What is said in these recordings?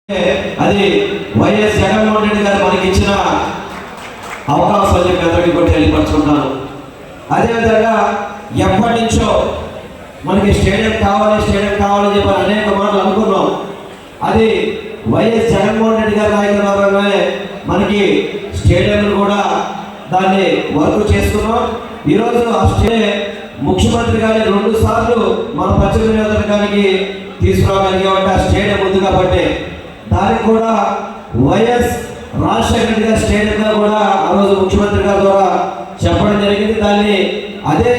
అది వైఎస్ జగన్మోహన్ రెడ్డి గారు మనకి ఇచ్చిన అవకాశం చెప్పి అందరికీ కూడా తెలియపరుచుకుంటాను. అదేవిధంగా ఎప్పటి నుంచో మనకి స్టేడియం కావాలని చెప్పి అనేక మాటలు అనుకున్నాం. అది వైఎస్ జగన్మోహన్ రెడ్డి గారి నాయకత్వంలోనే మనకి స్టేడియం కూడా దాన్ని వర్క్ చేసుకున్నాం. ఈరోజు ఆ ముఖ్యమంత్రి గారి 2 సార్లు మన పశ్చిమ నియోజకవర్గానికి తీసుకురాగలిగామంటే ఆ స్టేడియం ఉంది కాబట్టి దానికి కూడా వైఎస్ రాజశేఖర రెడ్డి గారి స్టేడియంగా కూడా ఆ రోజు ముఖ్యమంత్రి గారి ద్వారా చెప్పడం జరిగింది. దాన్ని అదే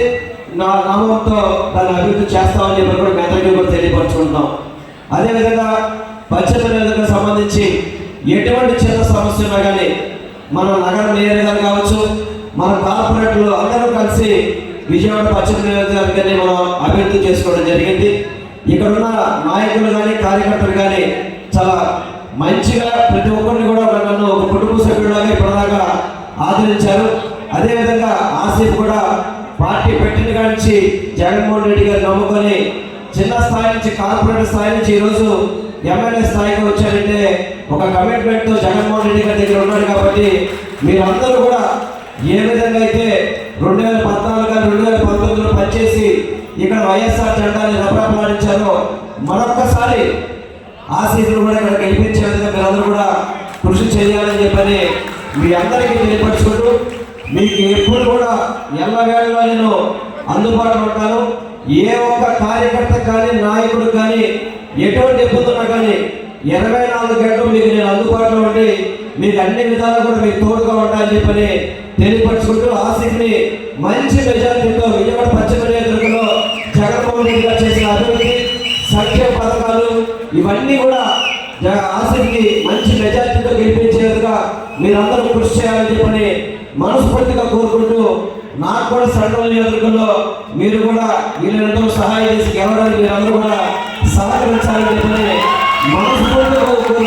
నామంతో దాన్ని అభివృద్ధి చేస్తామని చెప్పి కూడా మేతకి కూడా తెలియపరుచుకుంటాం. అదేవిధంగా పశ్చిమ నియోజకవర్గానికి సంబంధించి ఎటువంటి చిన్న సమస్య ఉన్నా కానీ మన నగర మేయర్ గారు కావచ్చు, మన కార్పొరేటర్లు అందరూ కలిసి విజయవాడ పశ్చిమ నియోజకవర్గాన్ని మనం అభివృద్ధి చేసుకోవడం జరిగింది. ఇక్కడ ఉన్న నాయకులు కానీ కార్యకర్తలు కానీ చాలా మంచిగా ప్రతి ఒక్కరిని కూడా నన్ను ఒక కుటుంబ సభ్యుడిలాగా ఇప్పటిదాకా ఆదరించారు. అదేవిధంగా ఆసిఫ్ కూడా పార్టీ పెట్టిన కానించి జగన్మోహన్ రెడ్డి గారు నమ్ముకొని చిన్న స్థాయి నుంచి కార్పొరేటర్ స్థాయి నుంచి ఈరోజు ఎమ్మెల్యే స్థాయికి వచ్చారంటే ఒక కమిట్మెంట్తో జగన్మోహన్ రెడ్డి గారి దగ్గర ఉన్నాడు. కాబట్టి మీరందరూ కూడా ఏ విధంగా అయితే 2014 కానీ 2019లో పనిచేసి ఇక్కడ వైఎస్ఆర్ జెండాని రప్రపలాడించారో మరొక్కసారి ఆశీస్సులు కూడా ఇక్కడ గెలిపించే విధంగా మీరందరూ కూడా కృషి చేయాలని చెప్పని మీ అందరికీ తెలియపరుచుకుంటూ మీకు ఎప్పుడు కూడా ఎల్లవేళలా నేను అందుబాటులో ఉంటాను. ఏ ఒక్క కార్యకర్త కానీ నాయకుడు కానీ ఎటువంటి ఇబ్బంది ఉన్నా కానీ 24 గంటలు మీకు నేను అందుబాటులో ఉండి మీకు అన్ని విధాలు కూడా మీకు తోడుగా ఉంటాయని చెప్పని తెలియపరుచుకుంటూ ఆశీస్ని మంచి మెజారిటీతో విజయవాడ పశ్చిమ నియోజకవర్గంలో జగన్మోహన్ రెడ్డి గారు చేసిన అభివృద్ధి సంక్షేమ పథకాలు ఇవన్నీ కూడా ఆశీస్కి మంచి మెజారిటీతో గెలిపించేందుగా మీరందరూ కృషి చేయాలని చెప్పని మనస్ఫూర్తిగా కోరుకుంటూ నాకు కూడా సెంట్రల్ నియోజకవర్గంలో మీరు కూడా వీళ్ళందరూ సహాయం చేసి గెలవడానికి మీరందరూ కూడా సహకరించాలని చెప్పని మనస్ఫూర్తిగా కోరుకుంటూ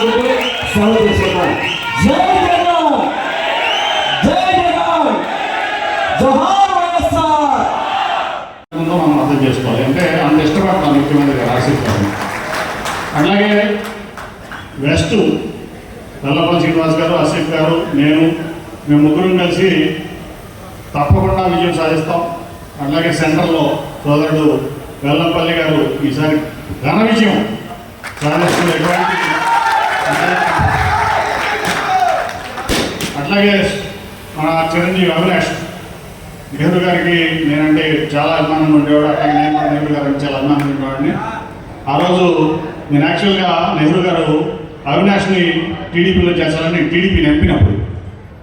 సెలవు తీసుకున్నాను. జై జగన్, జై జగన్, జోహార్ వైఎస్ఆర్. మనం అర్థం చేసుకోవాలి అంటే అంత ఇష్టపడతాను ముఖ్యమంత్రి గారు ఆశిస్తాను. అట్లాగే వెస్ట్ వెల్లపల్లి శ్రీనివాస్ గారు, ఆసిఫ్ గారు, మేము ముగ్గురం కలిసి తప్పకుండా విజయం సాధిస్తాం. అట్లాగే సెంటర్లో సోదరుడు వెల్లంపల్లి గారు ఈసారి ఘన విజయం సాధిస్తున్న అట్లాగే మన చిరంజీవి అవినాష్ నెహ్రూ గారికి నేనంటే చాలా అభిమానం ఉండేవాడు. అట్లాగే నేను కూడా నెహ్రూ గారికి చాలా అభిమానం ఉండేవాడిని. ఆ రోజు నేను యాక్చువల్గా నెహ్రూ గారు అవినాష్ని టీడీపీలో చేశారని టీడీపీని ఎంపినప్పుడు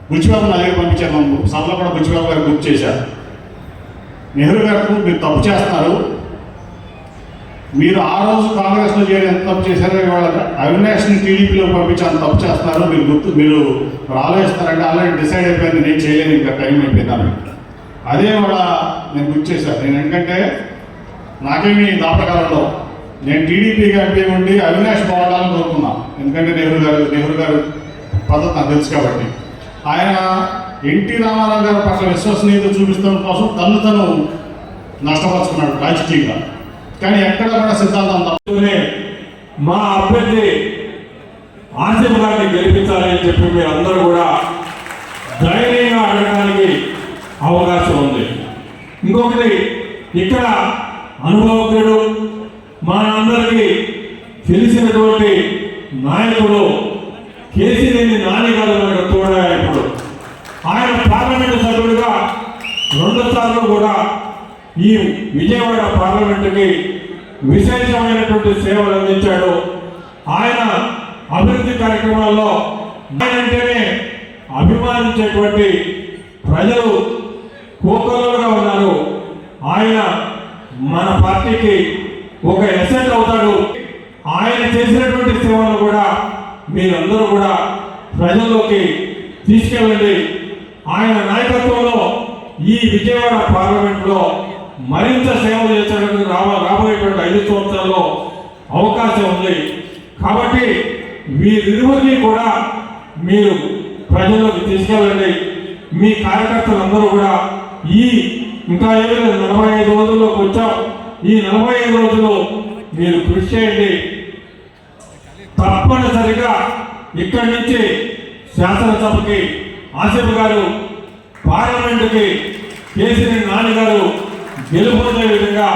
బుచ్చిబాబు నా దగ్గర పంపించాను. సభలో కూడా బుచ్చిబాబు గారు గుర్తు చేశారు, నెహ్రూ గారు మీరు తప్పు చేస్తున్నారు, మీరు ఆ రోజు కాంగ్రెస్లో చేరి ఎంత తప్పు చేశారో ఇవాళ అవినాష్ని టీడీపీలో పంపించి అంత తప్పు చేస్తున్నారు, మీరు ఆలోచిస్తారంటే ఆల్రెడీ డిసైడ్ అయిపోయింది, నేను చేయలేను, ఇంకా టైం అయిపోయిందని. అదే కూడా నేను గుర్తు చేశాను. నేను ఎందుకంటే నాకేమి దాపకాలంలో నేను టీడీపీగా ఎంపీ ఉండి అవినాష్ బాగుండాలని కోరుకున్నాను. ఎందుకంటే నెహ్రూ గారు పద్ధతి నాకు తెలుసు కాబట్టి. ఆయన ఎన్టీ రామారావు గారి పట్ల విశ్వసనీయత చూపిస్తున్న కోసం తను నష్టపరుచుకున్నాడు రాజకీయంగా. కానీ ఎక్కడ కూడా సిద్ధాంతం తప్పునే మా అభ్యర్థి ఆసిఫ్ గారిని గెలిపించాలని చెప్పి మీరు అందరూ కూడా ధైర్యంగా అడగడానికి అవకాశం ఉంది. ఇంకొకటి, ఇక్కడ అనుభవజ్ఞుడు మా అందరికీ తెలిసినటువంటి నాయకుడు కేసీనేని నాని గారు మనకు తోడా. ఇప్పుడు ఆయన పార్లమెంటు సభ్యుడిగా 2 సార్లు కూడా ఈ విజయవాడ పార్లమెంటుకి విశేషమైనటువంటి సేవలు అందించాడు. ఆయన అభివృద్ధి కార్యక్రమాల్లో ఆయనంటేనే అభిమానించేటువంటి ప్రజలు కోకొల్లలుగా ఉన్నారు. ఆయన మన పార్టీకి ఒక ఎసెట్ అవుతాడు. ఆయన చేసినటువంటి సేవలు కూడా మీరందరూ కూడా ప్రజల్లోకి తీసుకెళ్ళండి. ఆయన నాయకత్వంలో ఈ విజయవాడ పార్లమెంట్లో మరింత సేవలు చేసేందుకు రాబోయేటువంటి 5 సంవత్సరాల్లో అవకాశం ఉంది. కాబట్టి వీరిరువురిని కూడా మీరు ప్రజల్లోకి తీసుకెళ్ళండి. మీ కార్యకర్తలందరూ కూడా ఇంకా ఏమైనా 45 రోజుల్లోకి వచ్చాం. ఈ 45 రోజులు మీరు కృషి చేయండి. తప్పనిసరిగా ఇక్కడి నుంచి శాసనసభకి ఆసిఫ్ గారు, పార్లమెంటుకి కేసీఆర్ నాని గారు గెలుపొందే విధంగా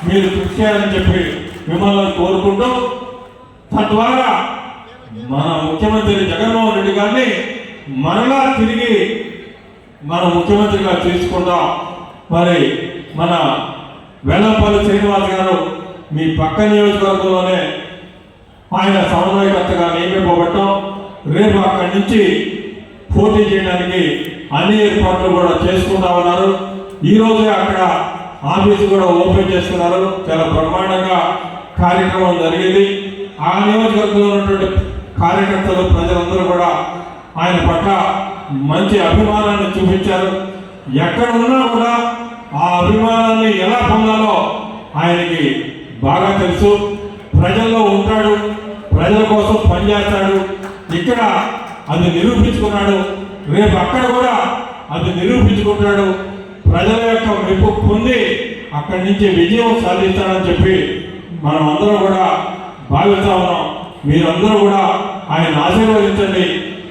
మీరు కృషి చేయాలని చెప్పి మిమ్మల్ని కోరుకుంటూ, తద్వారా మన ముఖ్యమంత్రి జగన్మోహన్ రెడ్డి గారిని మరలా తిరిగి మన ముఖ్యమంత్రిగా తీసుకుందాం. మరి మన వెల్లంపల్లి శ్రీనివాస్ గారు మీ పక్క నియోజకవర్గంలోనే ఆయన సమన్వయకర్తగా నియమింపబడటం, రేపు అక్కడి నుంచి పోటీ చేయడానికి అన్ని ఏర్పాట్లు కూడా చేసుకుంటా ఉన్నారు. ఈరోజే అక్కడ ఆఫీసు కూడా ఓపెన్ చేస్తున్నారు. చాలా బ్రహ్మాండంగా కార్యక్రమం జరిగింది. ఆ నియోజకవర్గంలో ఉన్నటువంటి కార్యకర్తలు, ప్రజలందరూ కూడా ఆయన పట్ల మంచి అభిమానాన్ని చూపించారు. ఎక్కడ ఉన్నా కూడా ఆ అభిమానాన్ని ఎలా పొందాలో ఆయనకి బాగా తెలుసు. ప్రజల్లో ఉంటాడు, ప్రజల కోసం పనిచేస్తాడు. ఇక్కడ అది నిరూపించుకున్నాడు, రేపు అక్కడ కూడా అది నిరూపించుకుంటాడు. ప్రజల యొక్క మెప్పు పొంది అక్కడి నుంచి విజయం సాధిస్తాడని చెప్పి మనం అందరం కూడా భావిస్తా ఉన్నాం. మీరందరూ కూడా ఆయన ఆశీర్వదించండి.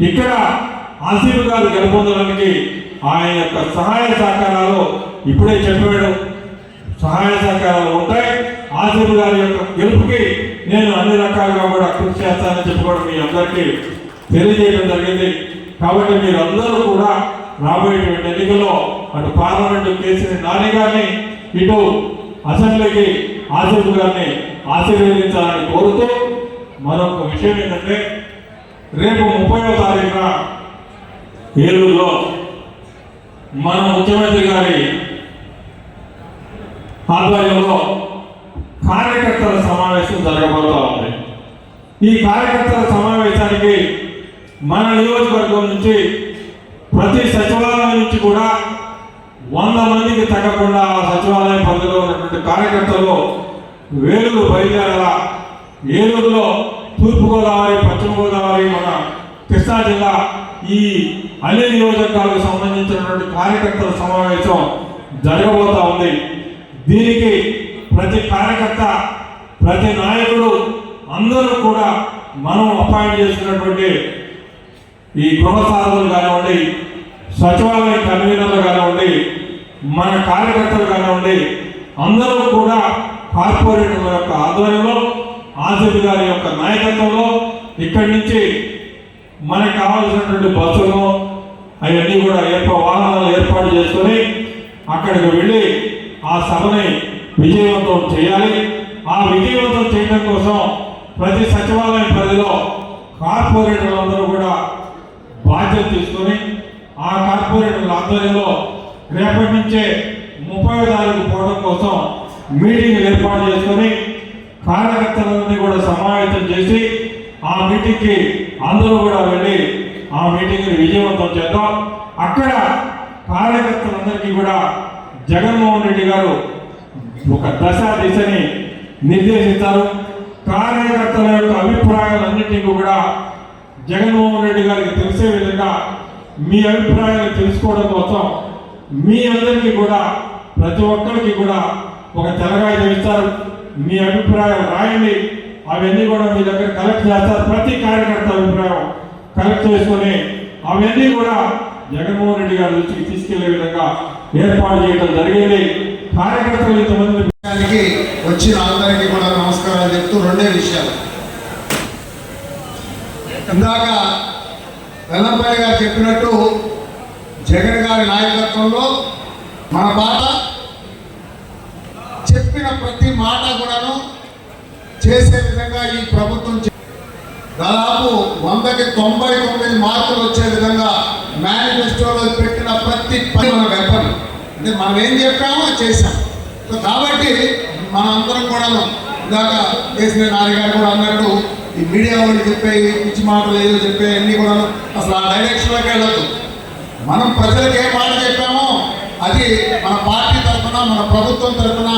ఇక్కడ ఆసిఫ్ గారు గెలుపొందడానికి ఆయన యొక్క సహాయ సహకారాలు ఇప్పుడే చెప్పాడు, సహాయ సహకారాలు ఉంటాయి. ఆసిఫ్ గారి యొక్క గెలుపుకి నేను అన్ని రకాలుగా కూడా కృషి చేస్తానని చెప్పి కూడా మీ అందరికీ తెలియజేయడం జరిగింది. కాబట్టి మీరందరూ కూడా రాబోయేటువంటి ఎన్నికల్లో అటు పార్లమెంటు కేసీఆర్ నాని గారిని, ఇటు అసెంబ్లీకి ఆసిఫ్ గారిని ఆశీర్వదించాలని కోరుతూ, మరొక విషయం ఏంటంటే రేపు 30వ తారీఖున ఏలూరులో మన ముఖ్యమంత్రి గారి ఆధ్వర్యంలో కార్యకర్తల సమావేశం జరగబోతా ఉంది. ఈ కార్యకర్తల సమావేశానికి మన నియోజకవర్గం నుంచి ప్రతి సచివాలయం నుంచి కూడా 100 మందికి తగ్గకుండా ఆ సచివాలయం పరిధిలో ఉన్నటువంటి కార్యకర్తలు వేలూరు బయలుదేరాల. ఏలూరులో తూర్పుగోదావరి, పశ్చిమ గోదావరి, మన కృష్ణా జిల్లా ఈ అన్ని నియోజకవర్గాలకు సంబంధించినటువంటి కార్యకర్తల సమావేశం జరగబోతా ఉంది. దీనికి ప్రతి కార్యకర్త, ప్రతి నాయకుడు అందరూ కూడా మనం అపాయింట్ చేసినటువంటి ఈ గృహ సారథులు కానివ్వండి, సచివాలయ కన్వీనర్లు కానివ్వండి, మన కార్యకర్తలు కానివ్వండి, అందరూ కూడా కార్పొరేటర్ల యొక్క ఆధ్వర్యంలో, ఆసిఫ్ గారి యొక్క నాయకత్వంలో ఇక్కడి నుంచి మనకు కావాల్సినటువంటి బస్సులు అవన్నీ కూడా వాహనాలు ఏర్పాటు చేసుకొని అక్కడికి వెళ్ళి ఆ సభని విజయవంతం చేయాలి. ఆ విజయవంతం చేయడం కోసం ప్రతి సచివాలయం పరిధిలో కార్పొరేటర్లందరూ కూడా బాధ్యత తీసుకొని ఆ కార్పొరేటర్ల ఆధ్వర్యంలో రేపటి నుంచే 30వ తారీఖు పోవడం కోసం మీటింగ్ ఏర్పాటు చేసుకొని కార్యకర్తలందరినీ కూడా సమావేశం చేసి ఆ మీటింగ్కి అందరూ కూడా వెళ్ళి ఆ మీటింగ్ని విజయవంతం చేద్దాం. అక్కడ కార్యకర్తలందరికీ కూడా జగన్మోహన్ రెడ్డి గారు ఒక దిశని నిర్దేశించారు. కార్యకర్తల యొక్క అభిప్రాయాలన్నింటినీ కూడా జగన్మోహన్ రెడ్డి గారికి తెలిసే విధంగా మీ అభిప్రాయాలు తెలుసుకోవడం కోసం మీ అందరికీ కూడా ప్రతి ఒక్కరికి కూడా ఒక తెలగాయి ఇస్తారు. మీ అభిప్రాయం రాయండి, అవన్నీ కూడా మీ దగ్గర కలెక్ట్ చేస్తారు. ప్రతి కార్యకర్త అభిప్రాయం కలెక్ట్ చేసుకొని అవన్నీ కూడా జగన్మోహన్ రెడ్డి గారి దృష్టికి తీసుకెళ్లే విధంగా ఏర్పాటు చేయడం జరిగింది. కార్యకర్తలు ఇంతమంది వచ్చిన అందరికీ కూడా నమస్కారాలు చెప్తూ రెండే విషయాలు. ఇందాక వెల్లంపల్లి గారు చెప్పినట్టు జగన్ గారి నాయకత్వంలో మన బాట చెప్పిన ప్రతి మాట కూడాను చేసే విధంగా ఈ ప్రభుత్వం దాదాపు 100కి 99 మార్కులు వచ్చే విధంగా మేనిఫెస్టోలో పెట్టిన ప్రతి పని మన వెపన్ అంటే మనం ఏం చెప్పామో చేశాం. సో కాబట్టి మనందరం కూడా ఇందాక కేసీఆర్ నాని గారు కూడా అన్నట్టు ఈ మీడియా వాళ్ళు చెప్పే పిచ్చి మాటలు ఏదో చెప్పే అన్నీ కూడా అసలు ఆ డైరెక్షన్లోకి వెళ్ళదు. మనం ప్రజలకు ఏ మాట చెప్పామో అది మన పార్టీ తరఫున, మన ప్రభుత్వం తరఫున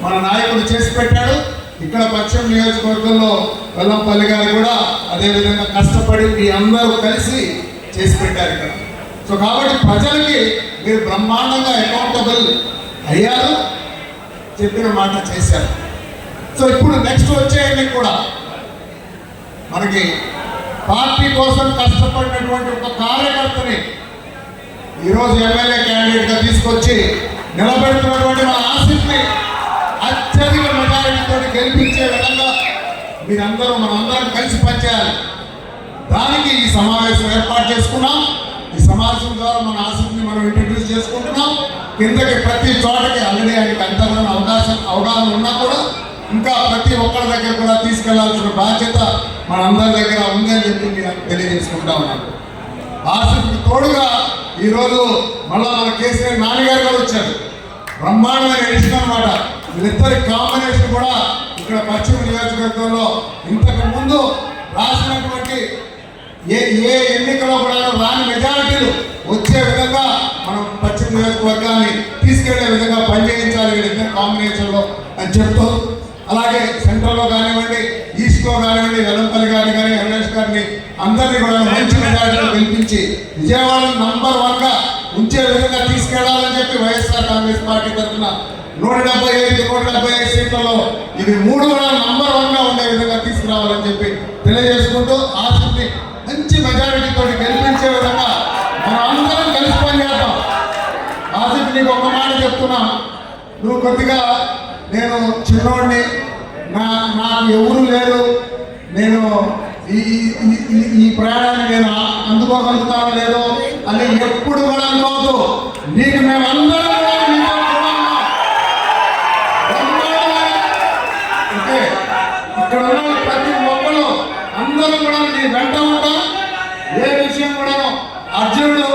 మన నాయకుడు చేసి పెట్టాడు. ఇక్కడ పశ్చిమ నియోజకవర్గంలో వెల్లంపల్లి గారు కూడా అదేవిధంగా కష్టపడి మీ అందరూ కలిసి చేసి పెట్టారు ఇక్కడ. సో కాబట్టి ప్రజలకి మీరు బ్రహ్మాండంగా అకౌంటబుల్ అయ్యారు, చెప్పిన మాట చేశారు. సో ఇప్పుడు నెక్స్ట్ వచ్చే ఎన్నిక కూడా మనకి పార్టీ కోసం కష్టపడినటువంటి ఒక కార్యకర్తని ఈరోజు ఎమ్మెల్యే క్యాండిడేట్గా తీసుకొచ్చి నిలబెడుతున్నటువంటి మన ఆసిఫ్ని అత్యధిక మెజారిటీతో గెలిపించే విధంగా మీరందరూ మనందరం కలిసి పనిచేయాలి. దానికి ఈ సమావేశం ఏర్పాటు చేసుకున్నాం. ఈ సమావేశం ద్వారా మన ఆసక్తిని మనం ఇంట్రడ్యూస్ చేసుకుంటున్నాం. కిందకి ప్రతి చోటకి ఆల్రెడీ ఆయనకి అంతగా అవగాహన ఉన్నా కూడా ఇంకా ప్రతి ఒక్కరి దగ్గర కూడా తీసుకెళ్లాల్సిన బాధ్యత మనందరి దగ్గర ఉందని చెప్పి మీరు తెలియజేసుకుంటా ఉన్నాను. ఆసక్తికి తోడుగా ఈరోజు మళ్ళా మన కేసీఆర్ నాన్నగారు కూడా వచ్చారు. బ్రహ్మాండమైన ఎడిషన్ అనమాట. వీళ్ళిద్దరి కాంబినేషన్ కూడా ఇక్కడ పశ్చిమ నియోజకవర్గంలో ఇంతకు ముందు రాసినటువంటి ఏ ఎన్నికలో కూడా రాని మెజారిటీలు వచ్చే విధంగా మనం పశ్చిమ నియోజకవర్గాన్ని తీసుకెళ్లే విధంగా పనిచేయించాలి వీళ్ళిద్దరు కాంబినేషన్లో అని చెప్తూ, అలాగే సెంట్రల్లో కానివ్వండి, ఈస్ట్లో కానివ్వండి, వెల్లంపల్లి గారిని కానీ రమేష్ గారిని అందరినీ కూడా మంచి మెజారిటీలో గెలిపించి విజయవాడ నంబర్ 1గా ఉంచే విధంగా తీసుకెళ్లాలని చెప్పి వైఎస్ఆర్ కాంగ్రెస్ పార్టీ తరఫున 175 సీట్లలో ఇవి 3 కూడా నంబర్ 1గా ఉండే విధంగా తీసుకురావాలని చెప్పి తెలియజేసుకుంటూ ఆసక్తి మంచి మెజారిటీతో గెలిపించే విధంగా మనం అందరం కలిసి పనిచేద్దాం. ఆసక్తి నీకు ఒక మాట చెప్తున్నా, నువ్వు కొద్దిగా నేను చిన్నోడిని, నాకు ఎవరు లేరు, నేను ఈ ప్రయాణాన్ని నేను అందుకోగలుగుతానో లేదో అని ఎప్పుడు కూడా అనుకోవద్దు. నీకు మేమందరం ఇక్కడ ఉన్న ప్రతి ఒక్కరు అందరూ కూడా నీ వెంట ఉంటాం. ఏ విషయం కూడా అర్జునుడు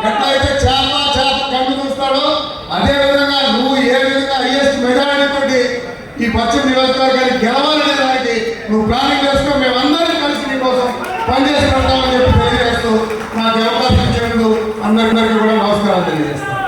ఎట్లయితే చేప కన్ను చూస్తాడో అదే విధంగా నువ్వు ఏ విధంగా హైయెస్ట్ మెజారిటీ తోటి ఈ పశ్చిమ నియోజకవర్గాన్ని గెలవాలనే దానికి నువ్వు ప్లానింగ్ చేసుకో. మేమందరం కలిసి నీ కోసం పనిచేసి పెడతామని చెప్పి తెలియజేస్తూ నాకు అవకాశం ఇచ్చినందుకు అందరికీ కూడా నమస్కారాలు తెలియజేస్తాను.